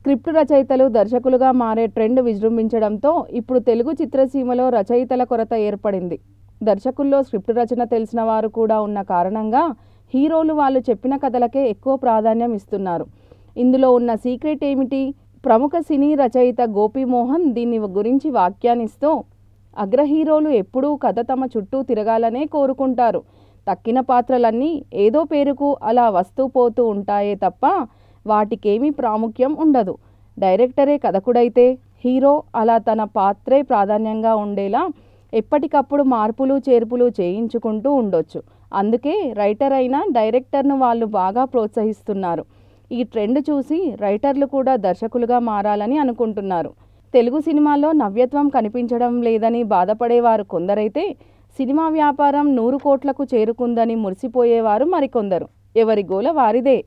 Script రచయితలు దర్శకులుగా మారే trend విజృంభించడంతో ఇప్పుడు తెలుగు చిత్రసీమలో రచయితల కొరత ఏర్పడింది. దర్శకుల్లో స్క్రిప్ట్ రచన తెలిసిన వారు కూడా ఉన్న కారణంగా హీరోలు వాళ్ళు చెప్పిన కథలకే ఎక్కువ ప్రాధాన్యం ఇస్తున్నారు. ఇందులో ఉన్న సీక్రెట్ ఏమిటి? ప్రముఖ సినీ రచయిత గోపీమోహన్ దీని గురించి వ్యాఖ్యానిస్తూ, అగ్ర హీరోలు ఎప్పుడూ కథ తమ చుట్టూ తిరగాలనే కోరుకుంటారు. తక్కిన పాత్రలన్నీ ఏదో పేరుకు అలా వస్తూ పోతూ ఉంటాయే తప్ప వాటికేమీ ప్రాముఖ్యం ఉండదు. డైరెక్టరే కథకుడైతే హీరో అలా తన పాత్రే ప్రాధాన్యంగా ఉండేలా ఎప్పటికప్పుడు మార్పులు చేర్పులు చేయించుకుంటూ ఉండొచ్చు. అందుకే రైటర్ అయినా డైరెక్టర్ను వాళ్ళు బాగా ప్రోత్సహిస్తున్నారు. ఈ ట్రెండ్ చూసి రైటర్లు కూడా దర్శకులుగా మారాలని అనుకుంటున్నారు. తెలుగు సినిమాలో నవ్యత్వం కనిపించడం లేదని బాధపడేవారు కొందరైతే, సినిమా వ్యాపారం 100 కోట్లకు చేరుకుందని మురిసిపోయేవారు మరికొందరు. ఎవరి గోల వారిదే.